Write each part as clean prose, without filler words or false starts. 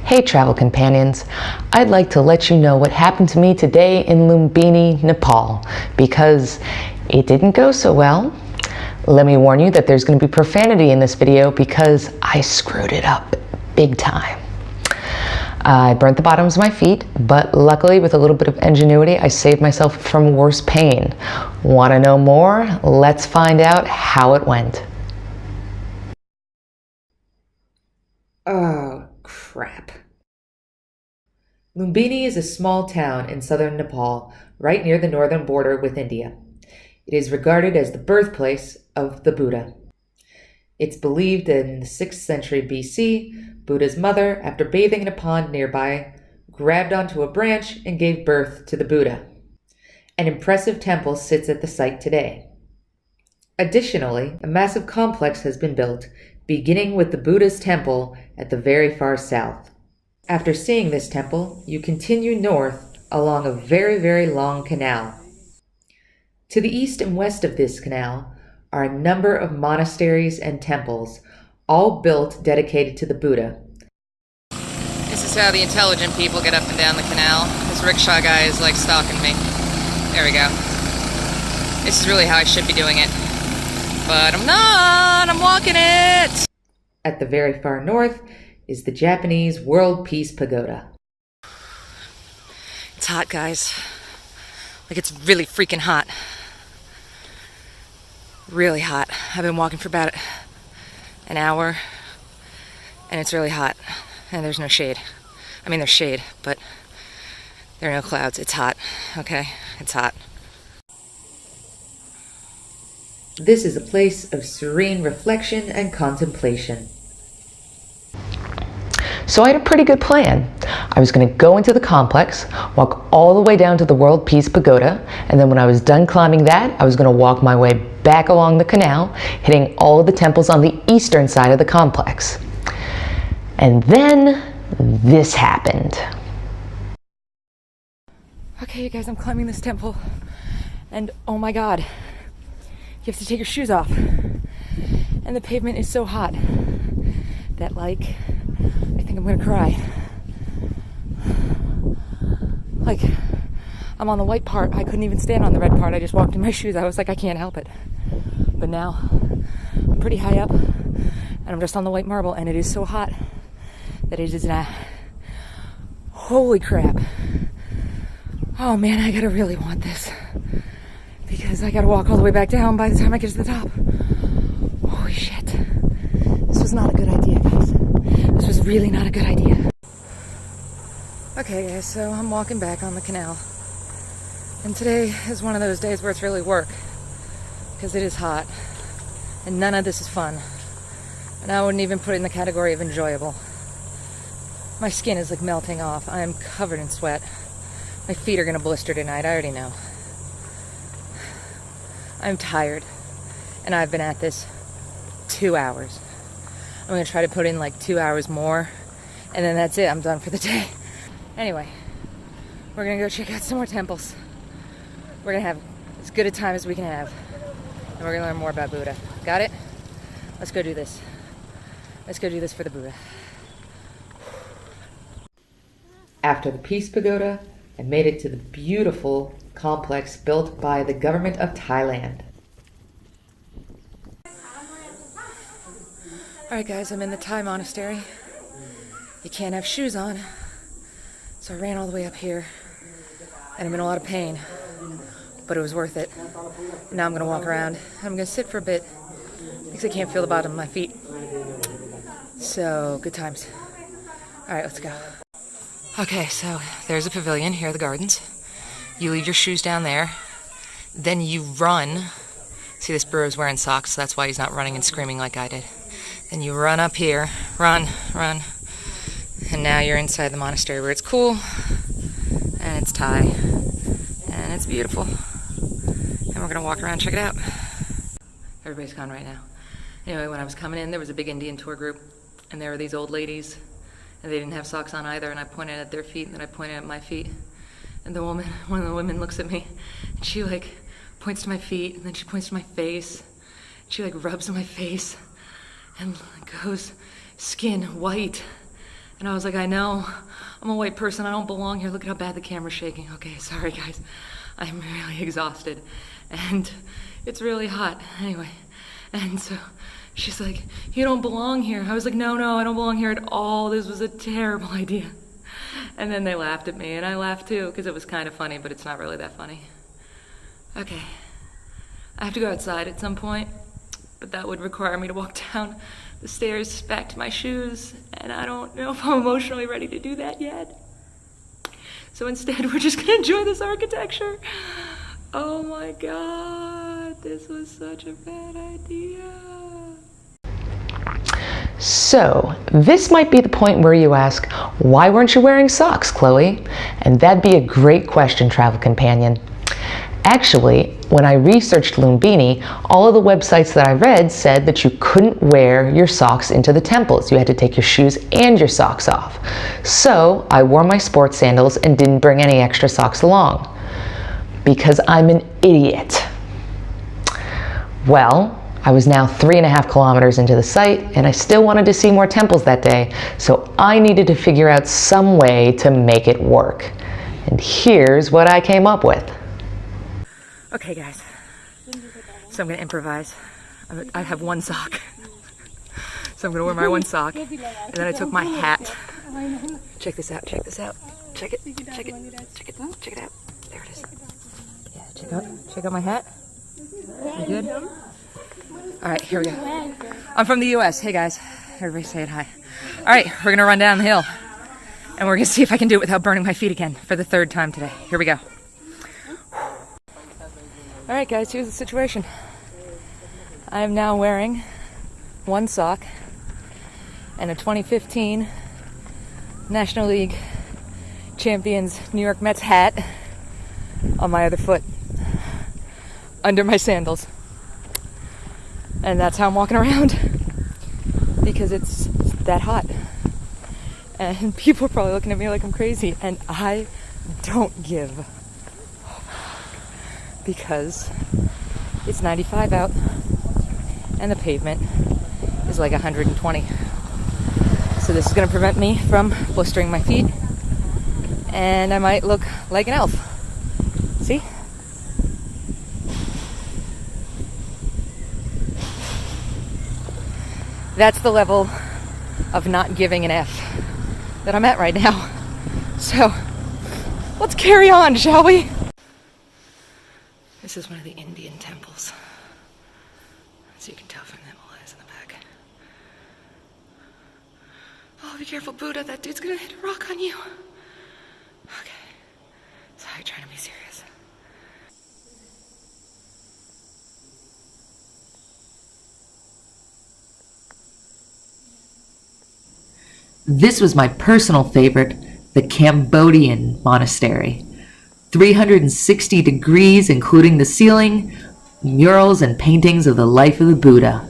Hey travel companions, I'd like to let you know what happened to me today in Lumbini, Nepal, because it didn't go so well. Let me warn you that there's going to be profanity in this video because I screwed it up big time. I burnt the bottoms of my feet, but luckily with a little bit of ingenuity, I saved myself from worse pain. Want to know more? Let's find out how it went. Oh, crap. Lumbini is a small town in southern Nepal, right near the northern border with India. It is regarded as the birthplace of the Buddha. It's believed that in the 6th century BC, Buddha's mother, after bathing in a pond nearby, grabbed onto a branch and gave birth to the Buddha. An impressive temple sits at the site today. Additionally, a massive complex has been built, beginning with the Buddha's temple at the very far south. After seeing this temple, you continue north along a very, very long canal. To the east and west of this canal are a number of monasteries and temples, all built dedicated to the Buddha. This is how the intelligent people get up and down the canal. This rickshaw guy is like stalking me. There we go. This is really how I should be doing it. But I'm not! I'm walking it! At the very far north is the Japanese World Peace Pagoda. It's hot, guys. Like, it's really freaking hot. Really hot. I've been walking for about an hour, and it's really hot. And there's no shade. I mean, there's shade, but there are no clouds. It's hot, okay? It's hot. This is a place of serene reflection and contemplation. So I had a pretty good plan. I was going to go into the complex, walk all the way down to the World Peace Pagoda, and then when I was done climbing that, I was going to walk my way back along the canal, hitting all of the temples on the eastern side of the complex. And then this happened. Okay, you guys, I'm climbing this temple, and oh my god, you have to take your shoes off. And the pavement is so hot that, like, I think I'm gonna cry. Like, I'm on the white part. I couldn't even stand on the red part. I just walked in my shoes. I was like, I can't help it. But now I'm pretty high up and I'm just on the white marble, and it is so hot that it is not. Holy crap. Oh man, I gotta really want this because I gotta walk all the way back down by the time I get to the top. Holy shit. This was not a good idea, guys. This was really not a good idea. Okay guys, so I'm walking back on the canal. And today is one of those days where it's really work, because it is hot. And none of this is fun. And I wouldn't even put it in the category of enjoyable. My skin is like melting off. I am covered in sweat. My feet are gonna blister tonight, I already know. I'm tired. And I've been at this 2 hours. I'm gonna try to put in like 2 hours more, and then that's it, I'm done for the day. Anyway, we're gonna go check out some more temples. We're gonna have as good a time as we can have. And we're gonna learn more about Buddha. Got it? Let's go do this. Let's go do this for the Buddha. After the Peace Pagoda, I made it to the beautiful complex built by the government of Thailand. Alright guys, I'm in the Thai monastery. You can't have shoes on. So I ran all the way up here. And I'm in a lot of pain. But it was worth it. Now I'm going to walk around. I'm going to sit for a bit because I can't feel the bottom of my feet. So, good times. Alright, let's go. Okay, so there's a pavilion. Here are the gardens. You leave your shoes down there. Then you run. See, this brewer's wearing socks, so that's why he's not running and screaming like I did. Then you run up here. Run. And now you're inside the monastery where it's cool. And it's Thai. And it's beautiful. And we're going to walk around and check it out. Everybody's gone right now. Anyway, when I was coming in, there was a big Indian tour group. And there were these old ladies. And they didn't have socks on either. And I pointed at their feet, and then I pointed at my feet. And one of the women looks at me. And she, like, points to my feet. And then she points to my face. She, like, rubs my face. And goes, skin white. And I was like, I know, I'm a white person, I don't belong here. Look at how bad the camera's shaking. Okay, sorry guys. I'm really exhausted. And it's really hot. Anyway, and so she's like, you don't belong here. I was like, no, I don't belong here at all. This was a terrible idea. And then they laughed at me, and I laughed too, because it was kind of funny, but it's not really that funny. Okay, I have to go outside at some point, but that would require me to walk down the stairs back to my shoes, and I don't know if I'm emotionally ready to do that yet. So instead, we're just gonna enjoy this architecture. Oh my God, this was such a bad idea. So, this might be the point where you ask, why weren't you wearing socks, Chloe? And that'd be a great question, travel companion. Actually, when I researched Lumbini, all of the websites that I read said that you couldn't wear your socks into the temples. You had to take your shoes and your socks off. So I wore my sports sandals and didn't bring any extra socks along. Because I'm an idiot. Well, I was now 3.5 kilometers into the site, and I still wanted to see more temples that day, so I needed to figure out some way to make it work. And here's what I came up with. Okay guys, so I'm gonna improvise. I have one sock. So I'm gonna wear my one sock, and then I took my hat. Check this out, check this out. Check it out. There it is. Yeah, check out my hat. You good? All right, here we go. I'm from the US. Hey guys, everybody say it hi. All right, we're gonna run down the hill, and we're gonna see if I can do it without burning my feet again for the 3rd time today. Here we go. All right guys, here's the situation. I am now wearing one sock and a 2015 National League Champions New York Mets hat on my other foot, under my sandals. And that's how I'm walking around, because it's that hot. And people are probably looking at me like I'm crazy, and I don't give, because it's 95 out and the pavement is like 120. So this is going to prevent me from blistering my feet, and I might look like an elf. See? That's the level of not giving an F that I'm at right now. So let's carry on, shall we? This is one of the Indian temples. So you can tell from the Himalayas in the back. Oh, be careful, Buddha. That dude's gonna hit a rock on you. Okay. Sorry, trying to be serious. This was my personal favorite, the Cambodian monastery. 360 degrees, including the ceiling, murals and paintings of the life of the Buddha.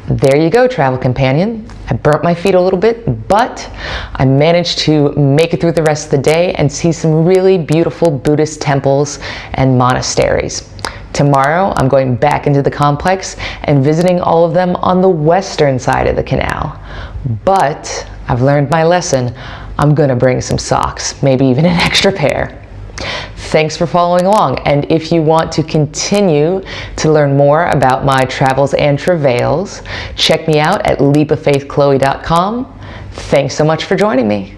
There you go, travel companion. I burnt my feet a little bit, but I managed to make it through the rest of the day and see some really beautiful Buddhist temples and monasteries. Tomorrow, I'm going back into the complex and visiting all of them on the western side of the canal. But I've learned my lesson. I'm gonna bring some socks, maybe even an extra pair. Thanks for following along, and if you want to continue to learn more about my travels and travails, check me out at leapoffaithchloe.com. Thanks so much for joining me.